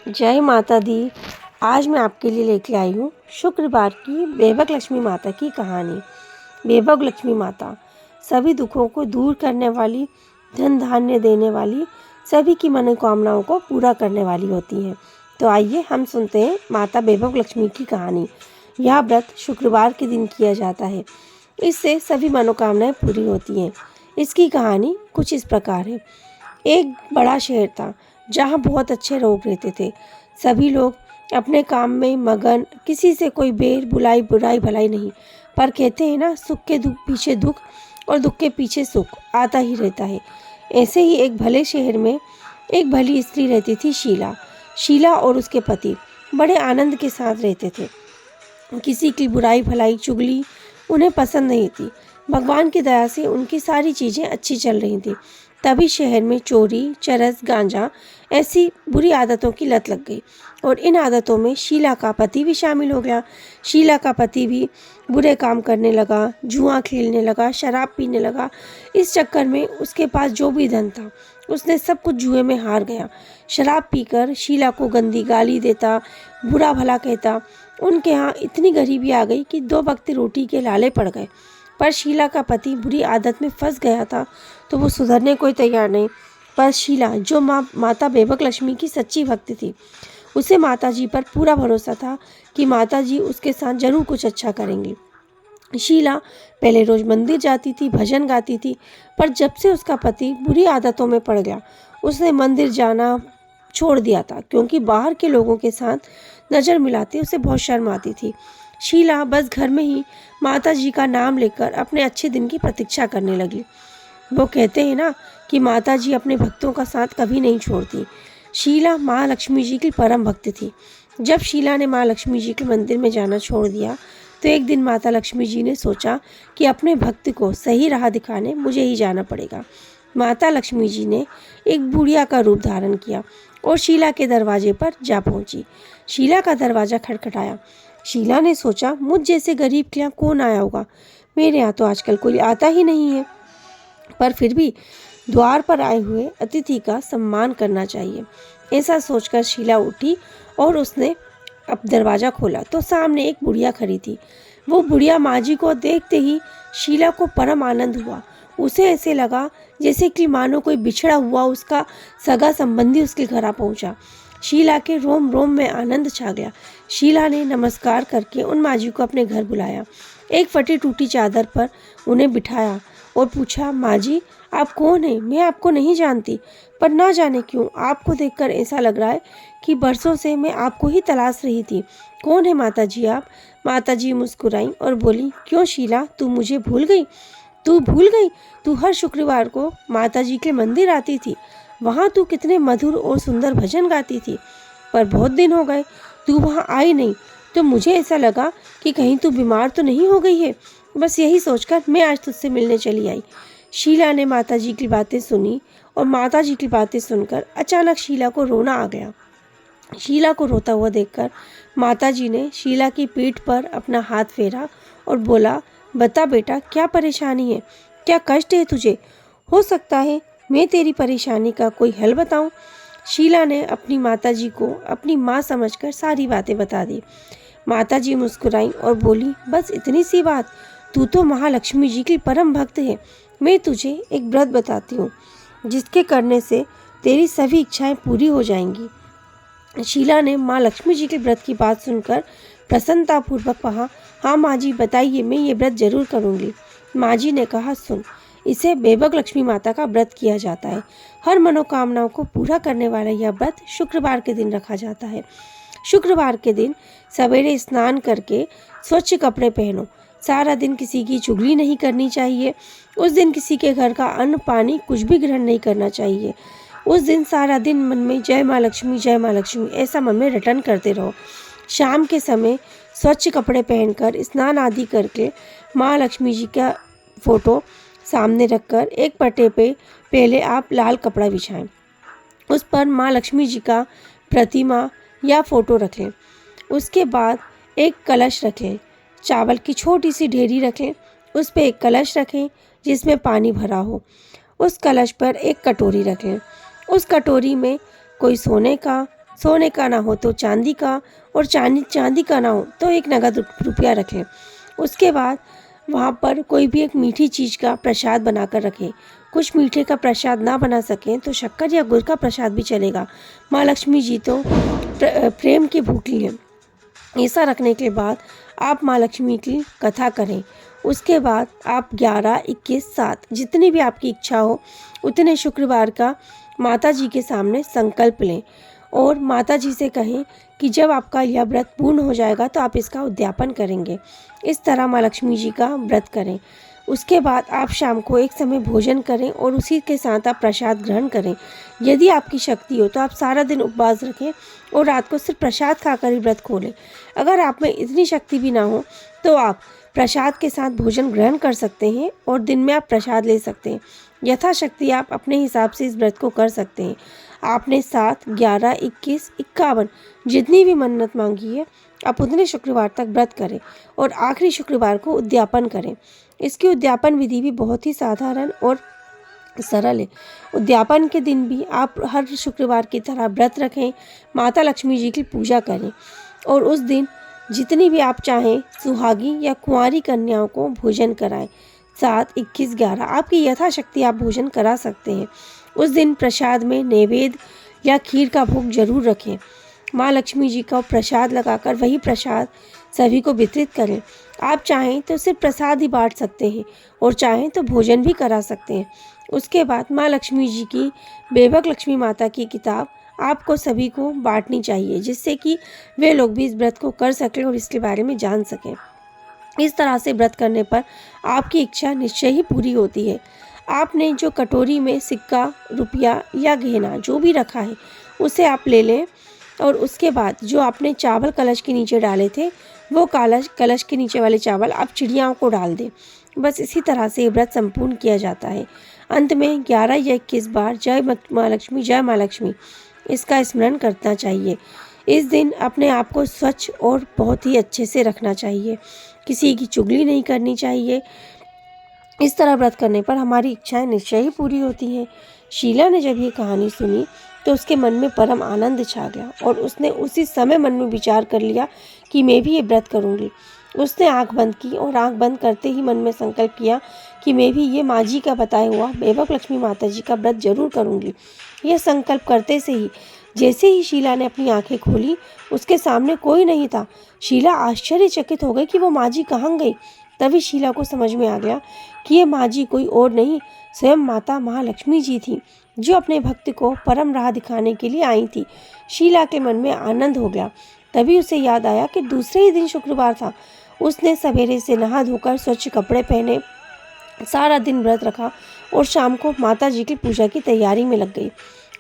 जय माता दी। आज मैं आपके लिए लेके आई हूँ शुक्रवार की बेबक लक्ष्मी माता की कहानी। बेबक लक्ष्मी माता सभी दुखों को दूर करने वाली, धन धान्य देने वाली, सभी की मनोकामनाओं को पूरा करने वाली होती हैं। तो आइए हम सुनते हैं माता बेबक लक्ष्मी की कहानी। यह व्रत शुक्रवार के दिन किया जाता है। इससे सभी मनोकामनाएं पूरी होती हैं। इसकी कहानी कुछ इस प्रकार है। एक बड़ा शहर था जहाँ बहुत अच्छे लोग रहते थे। सभी लोग अपने काम में मगन, किसी से कोई बेर बुलाई बुराई भलाई नहीं। पर कहते हैं ना, सुख के दुख पीछे दुख और दुख के पीछे सुख आता ही रहता है। ऐसे ही एक भले शहर में एक भली स्त्री रहती थी, शीला। शीला और उसके पति बड़े आनंद के साथ रहते थे। किसी की बुराई भलाई चुगली उन्हें पसंद नहीं थी। भगवान की दया से उनकी सारी चीज़ें अच्छी चल रही थी। तभी शहर में चोरी, चरस, गांजा ऐसी बुरी आदतों की लत लग गई और इन आदतों में शीला का पति भी शामिल हो गया। शीला का पति भी बुरे काम करने लगा, जुआ खेलने लगा, शराब पीने लगा। इस चक्कर में उसके पास जो भी धन था उसने सब कुछ जुए में हार गया। शराब पीकर शीला को गंदी गाली देता, बुरा भला कहता। उनके यहाँ इतनी गरीबी आ गई कि 2 वक्त रोटी के लाले पड़ गए। पर शीला का पति बुरी आदत में फंस गया था तो वो सुधरने को तैयार नहीं। पर शीला, जो माता बेबक लक्ष्मी की सच्ची भक्त थी, उसे माता जी पर पूरा भरोसा था कि माता जी उसके साथ जरूर कुछ अच्छा करेंगी। शीला पहले रोज मंदिर जाती थी, भजन गाती थी। पर जब से उसका पति बुरी आदतों में पड़ गया, उसने मंदिर जाना छोड़ दिया था, क्योंकि बाहर के लोगों के साथ नज़र मिलाते उसे बहुत शर्म आती थी। शीला बस घर में ही माता जी का नाम लेकर अपने अच्छे दिन की प्रतीक्षा करने लगी। वो कहते हैं ना कि माता जी अपने भक्तों का साथ कभी नहीं छोड़ती। शीला माँ लक्ष्मी जी की परम भक्त थी। जब शीला ने माँ लक्ष्मी जी के मंदिर में जाना छोड़ दिया तो एक दिन माता लक्ष्मी जी ने सोचा कि अपने भक्त को सही राह दिखाने मुझे ही जाना पड़ेगा। माता लक्ष्मी जी ने एक बुढ़िया का रूप धारण किया और शीला के दरवाजे पर जा पहुंची। शीला का दरवाज़ा खटखटाया। शीला ने सोचा, मुझ जैसे गरीब के यहाँ कौन आया होगा, मेरे यहाँ तो आजकल कोई आता ही नहीं है। पर फिर भी द्वार पर आए हुए अतिथि का सम्मान करना चाहिए। ऐसा सोचकर शीला उठी और उसने अब दरवाज़ा खोला तो सामने एक बुढ़िया खड़ी थी। वो बुढ़िया माँ जी को देखते ही शीला को परम आनंद हुआ। उसे ऐसे लगा जैसे कि मानो कोई बिछड़ा हुआ उसका सगा संबंधी उसके घर आ पहुँचा। शीला के रोम रोम में आनंद छा गया। शीला ने नमस्कार करके उन माँ जी को अपने घर बुलाया। एक फटी टूटी चादर पर उन्हें बिठाया और पूछा, माँ जी आप कौन हैं? मैं आपको नहीं जानती, पर ना जाने क्यों आपको देखकर ऐसा लग रहा है कि बरसों से मैं आपको ही तलाश रही थी। कौन है माता जी आप? माता जी मुस्कुराई और बोली, क्यों शीला, तू मुझे भूल गई? तू भूल गई? तू हर शुक्रवार को माता जी के मंदिर आती थी। वहाँ तू कितने मधुर और सुंदर भजन गाती थी। पर बहुत दिन हो गए तू वहाँ आई नहीं, तो मुझे ऐसा लगा कि कहीं तू बीमार तो नहीं हो गई है। बस यही सोचकर मैं आज तुझसे मिलने चली आई। शीला ने माता जी की बातें सुनी और माता जी की बातें सुनकर अचानक शीला को रोना आ गया। शीला को रोता हुआ देखकर माता जी ने शीला की पीठ पर अपना हाथ फेरा और बोला, बता बेटा, क्या परेशानी है? क्या कष्ट है तुझे? हो सकता है मैं तेरी परेशानी का कोई हल बताऊं। शीला ने अपनी माता जी को अपनी माँ समझकर सारी बातें बता दी। माता जी मुस्कुराई और बोली, बस इतनी सी बात? तू तो महालक्ष्मी जी की परम भक्त है। मैं तुझे एक व्रत बताती हूँ जिसके करने से तेरी सभी इच्छाएं पूरी हो जाएंगी। शीला ने माँ लक्ष्मी जी के व्रत की बात सुनकर प्रसन्नतापूर्वक कहा, हाँ माँ जी बताइए, मैं ये व्रत जरूर करूँगी। माँ जी ने कहा, सुन, इसे बेबक लक्ष्मी माता का व्रत किया जाता है। हर मनोकामनाओं को पूरा करने वाला यह व्रत शुक्रवार के दिन रखा जाता है। शुक्रवार के दिन सवेरे स्नान करके स्वच्छ कपड़े पहनो। सारा दिन किसी की चुगली नहीं करनी चाहिए। उस दिन किसी के घर का अन्न पानी कुछ भी ग्रहण नहीं करना चाहिए। उस दिन सारा दिन मन में जय माँ लक्ष्मी ऐसा मन में रटन करते रहो। शाम के समय स्वच्छ कपड़े पहनकर स्नान आदि करके माँ लक्ष्मी जी का फोटो सामने रखकर एक पट्टे पे पहले आप लाल कपड़ा बिछाएं। उस पर माँ लक्ष्मी जी का प्रतिमा या फोटो रखें। उसके बाद एक कलश रखें। चावल की छोटी सी ढेरी रखें। उस पर एक कलश रखें जिसमें पानी भरा हो। उस कलश पर एक कटोरी रखें। उस कटोरी में कोई सोने का, सोने का ना हो तो चांदी का, और चांदी का ना हो तो एक नगद रुपया रखें। उसके बाद वहाँ पर कोई भी एक मीठी चीज़ का प्रसाद बनाकर रखें। कुछ मीठे का प्रसाद ना बना सकें तो शक्कर या गुड़ का प्रसाद भी चलेगा। माँ लक्ष्मी जी तो प्रेम की भूखी हैं। ऐसा रखने के बाद आप माँ लक्ष्मी की कथा करें। उसके बाद आप 11, 21, 7 जितनी भी आपकी इच्छा हो उतने शुक्रवार का माता जी के सामने संकल्प लें और माता जी से कहें कि जब आपका यह व्रत पूर्ण हो जाएगा तो आप इसका उद्यापन करेंगे। इस तरह माँ लक्ष्मी जी का व्रत करें। उसके बाद आप शाम को एक समय भोजन करें और उसी के साथ आप प्रसाद ग्रहण करें। यदि आपकी शक्ति हो तो आप सारा दिन उपवास रखें और रात को सिर्फ प्रसाद खाकर ही व्रत खोलें। अगर आप में इतनी शक्ति भी ना हो तो आप प्रसाद के साथ भोजन ग्रहण कर सकते हैं और दिन में आप प्रसाद ले सकते हैं। यथाशक्ति आप अपने हिसाब से इस व्रत को कर सकते हैं। आपने 7, 11, 21, 51 जितनी भी मन्नत मांगी है आप उतने शुक्रवार तक व्रत करें और आखिरी शुक्रवार को उद्यापन करें। इसकी उद्यापन विधि भी बहुत ही साधारण और सरल है। उद्यापन के दिन भी आप हर शुक्रवार की तरह व्रत रखें, माता लक्ष्मी जी की पूजा करें और उस दिन जितनी भी आप चाहें सुहागी या कुंवारी कन्याओं को भोजन कराएं। 7, 21, 11 आपकी यथाशक्ति आप भोजन करा सकते हैं। उस दिन प्रसाद में नैवेद्य या खीर का भोग जरूर रखें। माँ लक्ष्मी जी का प्रसाद लगाकर वही प्रसाद सभी को वितरित करें। आप चाहें तो सिर्फ प्रसाद ही बांट सकते हैं और चाहें तो भोजन भी करा सकते हैं। उसके बाद माँ लक्ष्मी जी की बेबक लक्ष्मी माता की किताब आपको सभी को बांटनी चाहिए, जिससे कि वे लोग भी इस व्रत को कर सकें और इसके बारे में जान सकें। इस तरह से व्रत करने पर आपकी इच्छा निश्चय ही पूरी होती है। आपने जो कटोरी में सिक्का, रुपया या गहना जो भी रखा है उसे आप ले लें और उसके बाद जो आपने चावल कलश के नीचे डाले थे वो कलश के नीचे वाले चावल आप चिड़ियाओं को डाल दें। बस इसी तरह से व्रत संपूर्ण किया जाता है। अंत में 11 या 21 बार जय माँ लक्ष्मी इसका स्मरण करना चाहिए। इस दिन अपने आप को स्वच्छ और बहुत ही अच्छे से रखना चाहिए। किसी की चुगली नहीं करनी चाहिए। इस तरह व्रत करने पर हमारी इच्छाएं निश्चय ही पूरी होती हैं। शीला ने जब ये कहानी सुनी तो उसके मन में परम आनंद छा गया और उसने उसी समय मन में विचार कर लिया कि मैं भी ये व्रत करूंगी। उसने आंख बंद की और आंख बंद करते ही मन में संकल्प किया कि मैं भी ये माँ जी का बताया हुआ बेबक लक्ष्मी माता जी का व्रत जरूर करूंगी। यह संकल्प करते से ही जैसे ही शीला ने अपनी आंखें खोली उसके सामने कोई नहीं था। शीला आश्चर्यचकित हो गई कि वो माँ जी कहाँ गई। तभी शीला को समझ में आ गया कि ये माँ जी कोई और नहीं स्वयं माता महालक्ष्मी जी थी, जो अपने भक्त को परम राह दिखाने के लिए आई थी। शीला के मन में आनंद हो गया। तभी उसे याद आया कि दूसरे ही दिन शुक्रवार था। उसने सवेरे से नहा धोकर स्वच्छ कपड़े पहने, सारा दिन व्रत रखा और शाम को माता जी की पूजा की तैयारी में लग गई।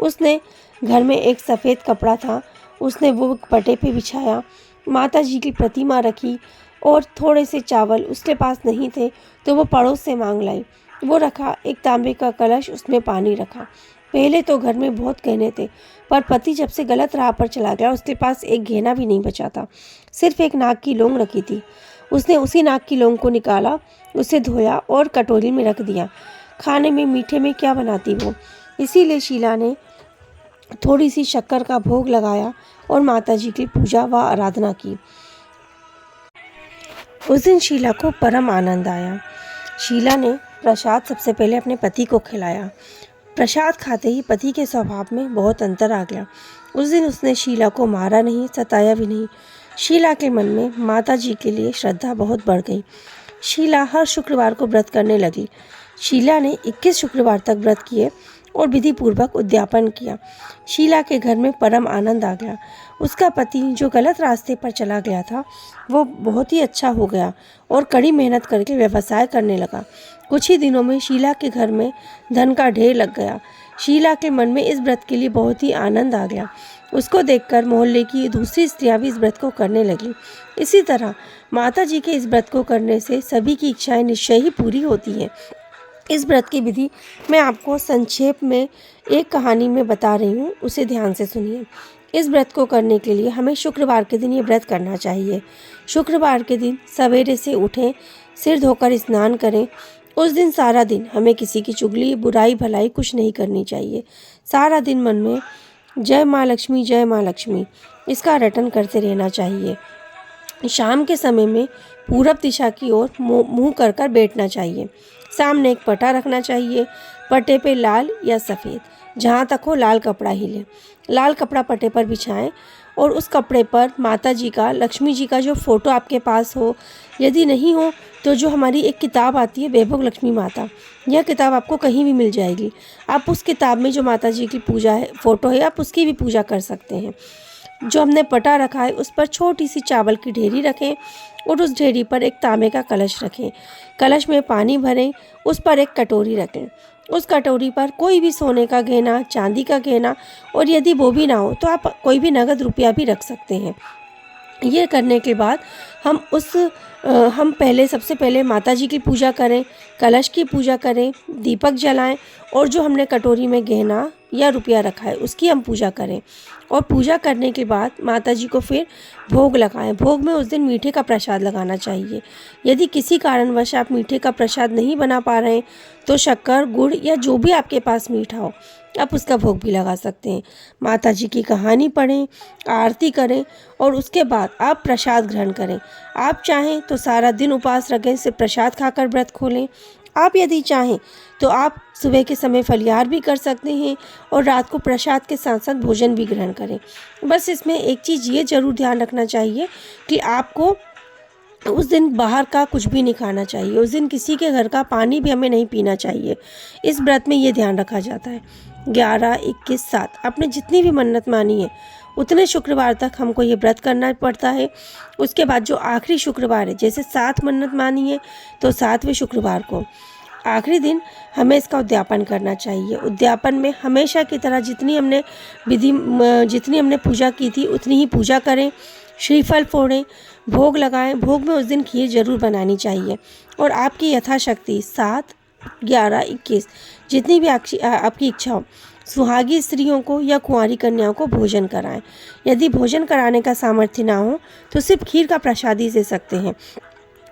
उसने घर में एक सफ़ेद कपड़ा था, उसने वो पटे पे बिछाया, माता जी की प्रतिमा रखी और थोड़े से चावल उसके पास नहीं थे तो वो पड़ोस से मांग लाई, वो रखा। एक तांबे का कलश, उसमें पानी रखा। पहले तो घर में बहुत गहने थे, पर पति जब से गलत राह पर चला गया उसके पास एक गहना भी नहीं बचा था। सिर्फ एक नाक की लौंग रखी थी। उसने उसी नाक की लौंग को निकाला, उसे धोया और कटोरी में रख दिया। खाने में मीठे में क्या बनाती वो, इसीलिए शीला ने थोड़ी सी शक्कर का भोग लगाया और माता जी की पूजा व आराधना की। उस दिन शीला को परम आनंद आया। शीला ने प्रसाद सबसे पहले अपने पति को खिलाया। प्रसाद खाते ही पति के स्वभाव में बहुत अंतर आ गया। उस दिन उसने शीला को मारा नहीं, सताया भी नहीं। शीला के मन में माता जी के लिए श्रद्धा बहुत बढ़ गई। शीला हर शुक्रवार को व्रत करने लगी। शीला ने 21 शुक्रवार तक व्रत किए और विधि पूर्वक उद्यापन किया। शीला के घर में परम आनंद आ गया। उसका पति जो गलत रास्ते पर चला गया था वो बहुत ही अच्छा हो गया और कड़ी मेहनत करके व्यवसाय करने लगा। कुछ ही दिनों में शीला के घर में धन का ढेर लग गया। शीला के मन में इस व्रत के लिए बहुत ही आनंद आ गया। उसको देखकर मोहल्ले की दूसरी स्त्रियां भी इस व्रत को करने लगी। इसी तरह माता जी के इस व्रत को करने से सभी की इच्छाएं निश्चय ही पूरी होती हैं। इस व्रत की विधि मैं आपको संक्षेप में एक कहानी में बता रही हूँ, उसे ध्यान से सुनिए। इस व्रत को करने के लिए हमें शुक्रवार के दिन ये व्रत करना चाहिए। शुक्रवार के दिन सवेरे से उठें, सिर धोकर स्नान करें। उस दिन सारा दिन हमें किसी की चुगली, बुराई, भलाई कुछ नहीं करनी चाहिए। सारा दिन मन में जय माँ लक्ष्मी, जय माँ लक्ष्मी, इसका रटन करते रहना चाहिए। शाम के समय में पूरब दिशा की ओर मुँह कर कर बैठना चाहिए। सामने एक पटा रखना चाहिए। पटे पे लाल या सफ़ेद, जहाँ तक हो लाल कपड़ा ही लें। लाल कपड़ा पटे पर बिछाएं और उस कपड़े पर माता जी का, लक्ष्मी जी का जो फ़ोटो आपके पास हो, यदि नहीं हो तो जो हमारी एक किताब आती है वैभव लक्ष्मी माता, यह किताब आपको कहीं भी मिल जाएगी। आप उस किताब में जो माता जी की पूजा है, फ़ोटो है, आप उसकी भी पूजा कर सकते हैं। जो हमने पटा रखा है उस पर छोटी सी चावल की ढेरी रखें और उस ढेरी पर एक तांबे का कलश रखें। कलश में पानी भरें, उस पर एक कटोरी रखें। उस कटोरी पर कोई भी सोने का गहना, चांदी का गहना, और यदि वो भी ना हो तो आप कोई भी नगद रुपया भी रख सकते हैं। ये करने के बाद हम सबसे पहले माता जी की पूजा करें, कलश की पूजा करें, दीपक जलाएं और जो हमने कटोरी में गहना या रुपया रखा है उसकी हम पूजा करें। और पूजा करने के बाद माता जी को फिर भोग लगाएं। भोग में उस दिन मीठे का प्रसाद लगाना चाहिए। यदि किसी कारणवश आप मीठे का प्रसाद नहीं बना पा रहे हैं तो शक्कर, गुड़ या जो भी आपके पास मीठा हो आप उसका भोग भी लगा सकते हैं। माता जी की कहानी पढ़ें, आरती करें और उसके बाद आप प्रसाद ग्रहण करें। आप चाहें तो सारा दिन उपवास रखें, सिर्फ प्रसाद खाकर व्रत खोलें। आप यदि चाहें तो आप सुबह के समय फलिहार भी कर सकते हैं और रात को प्रसाद के साथ साथ भोजन भी ग्रहण करें। बस इसमें एक चीज़ ये ज़रूर ध्यान रखना चाहिए कि आपको उस दिन बाहर का कुछ भी नहीं खाना चाहिए। उस दिन किसी के घर का पानी भी हमें नहीं पीना चाहिए। इस व्रत में ये ध्यान रखा जाता है। 11, 21, 7 आपने जितनी भी मन्नत मानी है उतने शुक्रवार तक हमको ये व्रत करना पड़ता है। उसके बाद जो आखिरी शुक्रवार है, जैसे 7 मन्नत मानी है तो 7वें शुक्रवार को आखिरी दिन हमें इसका उद्यापन करना चाहिए। उद्यापन में हमेशा की तरह जितनी हमने पूजा की थी उतनी ही पूजा करें, श्रीफल फोड़ें, भोग लगाएं। भोग में उस दिन खीर जरूर बनानी चाहिए और आपकी यथाशक्ति 7, 11, 21 जितनी भी आपकी इच्छा हो, सुहागी स्त्रियों को या कुंवारी कन्याओं को भोजन कराएं। यदि भोजन कराने का सामर्थ्य ना हो तो सिर्फ खीर का प्रसाद ही दे सकते हैं।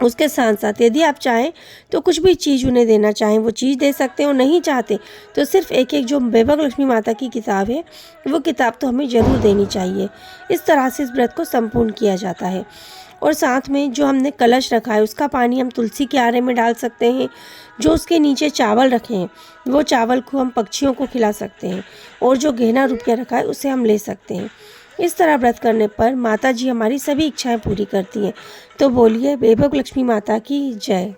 उसके साथ साथ यदि आप चाहें तो कुछ भी चीज़ उन्हें देना चाहें वो चीज़ दे सकते हैं, और नहीं चाहते तो सिर्फ एक जो वैभव लक्ष्मी माता की किताब है वो किताब तो हमें ज़रूर देनी चाहिए। इस तरह से इस व्रत को संपूर्ण किया जाता है। और साथ में जो हमने कलश रखा है उसका पानी हम तुलसी के आरे में डाल सकते हैं। जो उसके नीचे चावल रखे हैं वो चावल को हम पक्षियों को खिला सकते हैं, और जो गहना रुपया रखा है उसे हम ले सकते हैं। इस तरह व्रत करने पर माता जी हमारी सभी इच्छाएं पूरी करती हैं। तो बोलिए वैभव लक्ष्मी माता की जय।